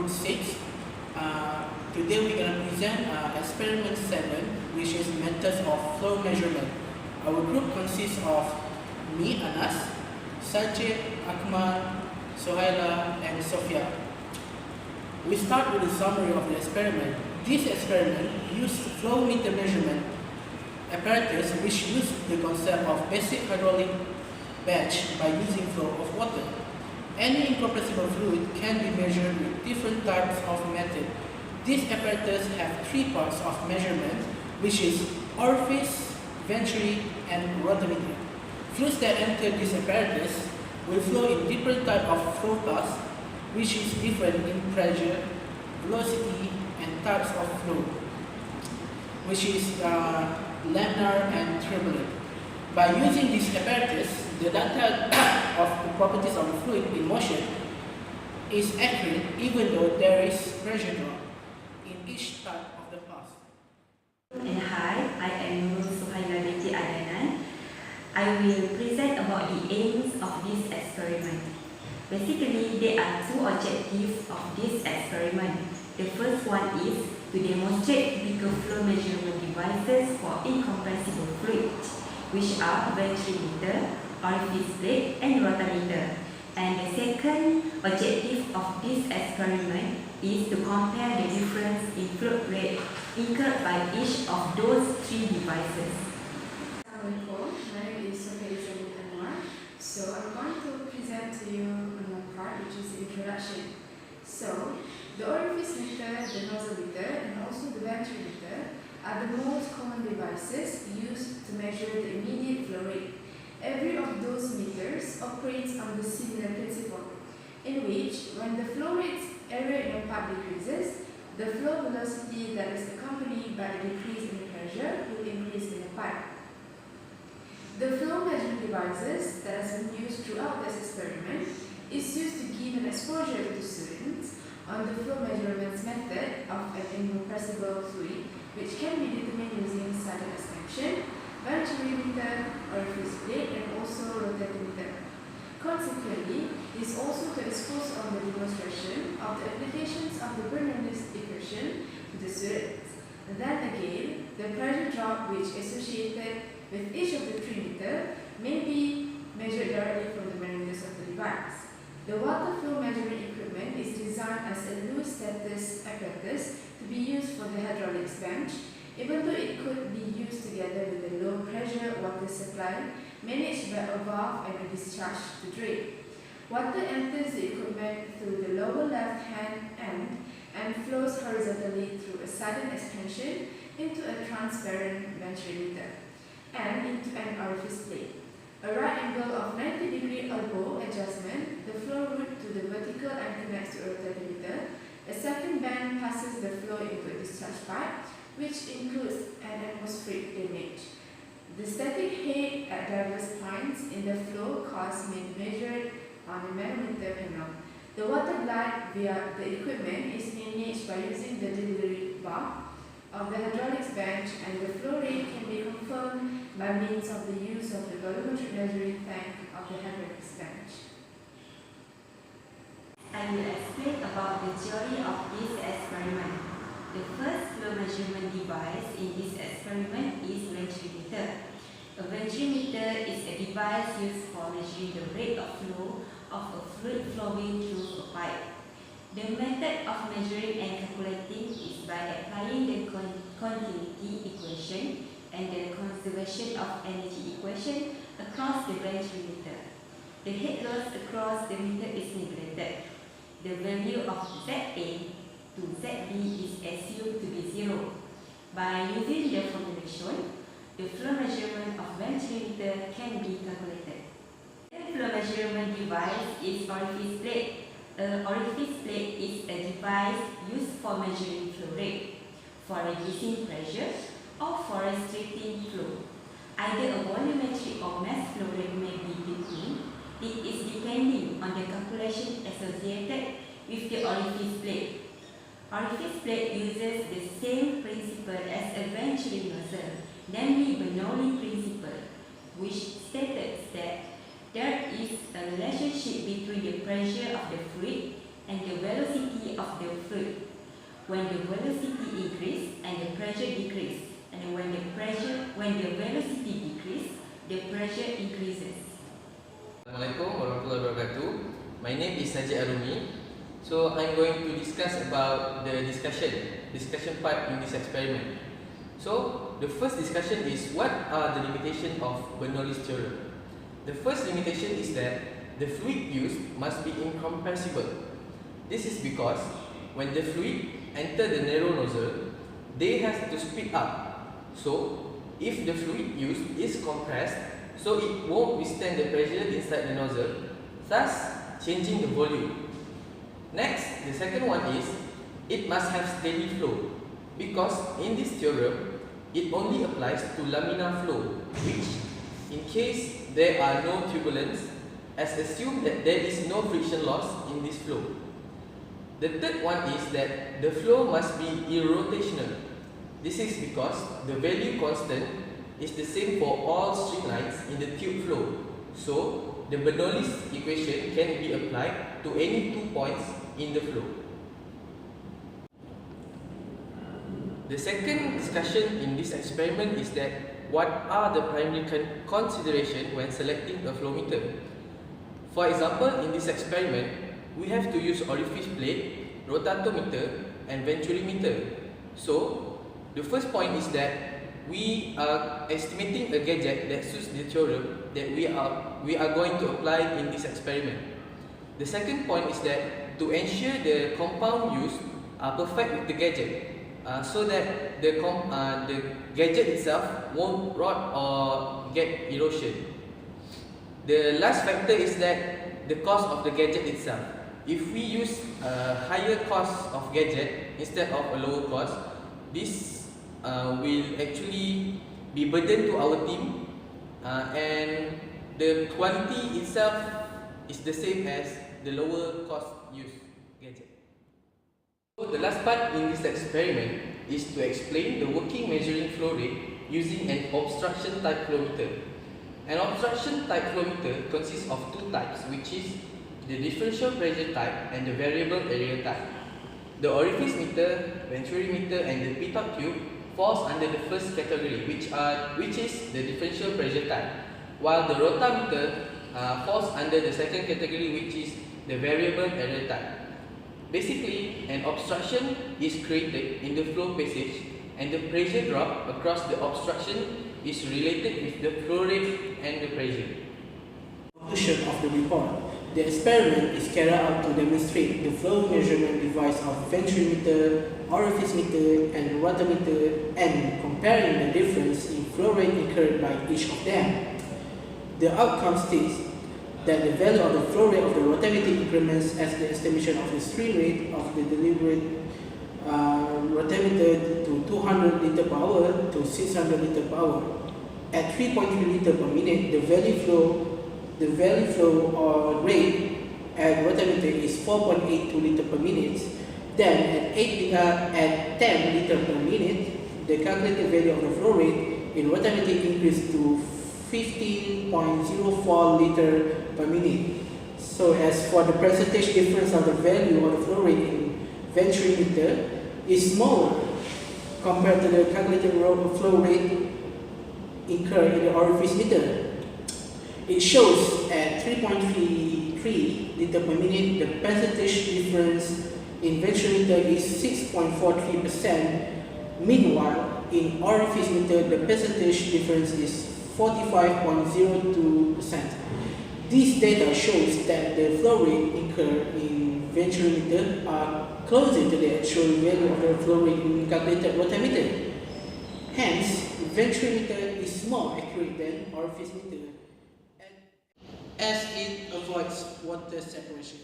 group 6. Today we're going to present experiment 7, which is methods of flow measurement. Our group consists of me, Anas, Sajid, Akhmal, Suhaila, and Sofea. We start with a summary of the experiment. This experiment used flow meter measurement apparatus which used the concept of basic hydraulic batch by using flow of water. Any incompressible fluid can be measured with different types of method. These apparatus have 3 parts of measurement, which is orifice, venturi, and rotometer. Fluids that enter this apparatus will flow in different type of flow paths, which is different in pressure, velocity, and types of flow, which is laminar and turbulent. By using this apparatus, the data of the properties of the fluid in motion is accurate even though there is pressure drop in each type of the path. And hi, I am Nurul I will present about the aims of this experiment. Basically, there are 2 objectives of this experiment. The first one is to demonstrate typical flow measurement devices for incompressible fluids, which are venturi meter, orifice plate, and rotometer. And the second objective of this experiment is to compare the difference in flow rate incurred by each of those 3 devices. Assalamualaikum, my name is Sofea. So I'm going to present to you another part, which is the introduction. So the orifice meter, the nozzle meter, and also the venturi meter are the most common devices used to measure the immediate flow rate. Every of those meters operates on the similar principle, in which when the flow rate's area in a pipe decreases, the flow velocity that is accompanied by a decrease in pressure will increase in the pipe. The flow measuring devices that has been used throughout this experiment is used to give an exposure to students on the flow measurements method of an incompressible fluid, which can be determined using sudden expansion, venturi meter, orifice plate, and also rotometer. Consequently, it is also to expose on the demonstration of the applications of the Bernoulli's equation to the students. And then again, the pressure drop which is associated with each of the 3 meters may be measured directly from the parameters of the device. The water flow measurement equipment is designed as a low status apparatus to be used for the hydraulics bench, even though it could be used together with a low pressure water supply managed by a valve and a discharge to drain. Water enters the equipment through the lower left hand end and flows horizontally through a sudden expansion into a transparent venturi meter and into an orifice plate. A right angle of 90-degree elbow adjustment, the flow route to the vertical and connects to a rotometer. A second band passes the flow into a discharge pipe, which includes an atmospheric drainage. The static head at diverse points in the flow course may be measured on a manometer panel. The water glide via the equipment is managed by using the delivery bar of the hydraulics bench, and the flow rate can be confirmed by means of the use of the volumetric measuring tank of the hydraulics bench. I will explain about the theory of this experiment. The first flow measurement device in this experiment is venturi meter. A venturi meter is a device used for measuring the rate of flow of a fluid flowing through a pipe. The method of measuring and calculating is by applying the continuity equation and the conservation of energy equation across the venturi meter. The head loss across the meter is neglected. The value of ZA to ZB is assumed to be 0. By using the formulation, the flow measurement of venturi meter can be calculated. The flow measurement device is orifice plate. An orifice plate is a device used for measuring flow rate, for reducing pressure, or for restricting flow. Either a volumetric or mass flow rate may be determined. It is depending on the calculation associated with the orifice plate. Orifice plate uses the same principle as a venturi nozzle, namely Bernoulli principle, which states that there is a relationship between the pressure of the fluid and the velocity of the when the velocity increase and the pressure decrease, and when the velocity decrease, the pressure increases. Assalamualaikum warahmatullahi wabarakatuh. My name is Sajid Arumi. So I'm going to discuss about the discussion part in this experiment. So the first discussion is what are the limitations of Bernoulli's theorem. The first limitation is that the fluid used must be incompressible. This is because when the fluid enter the narrow nozzle, they have to speed up. So if the fluid used is compressed, so it won't withstand the pressure inside the nozzle, thus changing the volume. Next, the second one is it must have steady flow, because in this theorem it only applies to laminar flow, which in case there are no turbulence, as assumed that there is no friction loss in this flow. The third one is that the flow must be irrotational. This is because the value constant is the same for all streamlines in the tube flow. So the Bernoulli's equation can be applied to any 2 points in the flow. The second discussion in this experiment is that what are the primary considerations when selecting a flow meter. For example, in this experiment, we have to use orifice plate, rotatometer and ventrimeter. So the first point is that we are estimating a gadget that suits the theorem that we are going to apply in this experiment. The second point is that to ensure the compound used are perfect with the gadget, so that the gadget itself won't rot or get erosion. The last factor is that the cost of the gadget itself. If we use a higher cost of gadget instead of a lower cost, this will actually be burden to our team, and the quality itself is the same as the lower cost used gadget. So the last part in this experiment is to explain the working measuring flow rate using an obstruction type flow meter. An obstruction type flow meter consists of two types, which is the differential pressure type and the variable area type. The orifice meter, ventrimeter and the pitot tube falls under the first category, which is the differential pressure type, while the rotameter falls under the second category, which is the variable area type. Basically, an obstruction is created in the flow passage and the pressure drop across the obstruction is related with the flow rate and the pressure. Conclusion of the report. The experiment is carried out to demonstrate the flow measurement device of ventrimeter, orifice meter and rotameter and comparing the difference in flow rate incurred by each of them. The outcome states that the value of the flow rate of the rotameter increments as the estimation of the stream rate of the delivered rotameter to 200 liter per hour to 600 liter per hour. At 3.3 liter per minute, the value flow or rate at rotameter is 4.82 liter per minute. Then at 10 liter per minute, the calculated value of the flow rate in rotameter increased to 15.04 liter per minute. So as for the percentage difference of the value of the flow rate in ventrimeter is smaller compared to the calculated flow rate incurred in the orifice meter. It shows at 3.33 liter per minute, the percentage difference in ventrimeter is 6.43%. Meanwhile, in orifice meter, the percentage difference is 45.02%. This data shows that the flow rate incurred in ventrimeter are closer to the actual value of the flow rate in calculated rotameter. Hence, ventrimeter is more accurate than orifice meter, as it avoids water separation.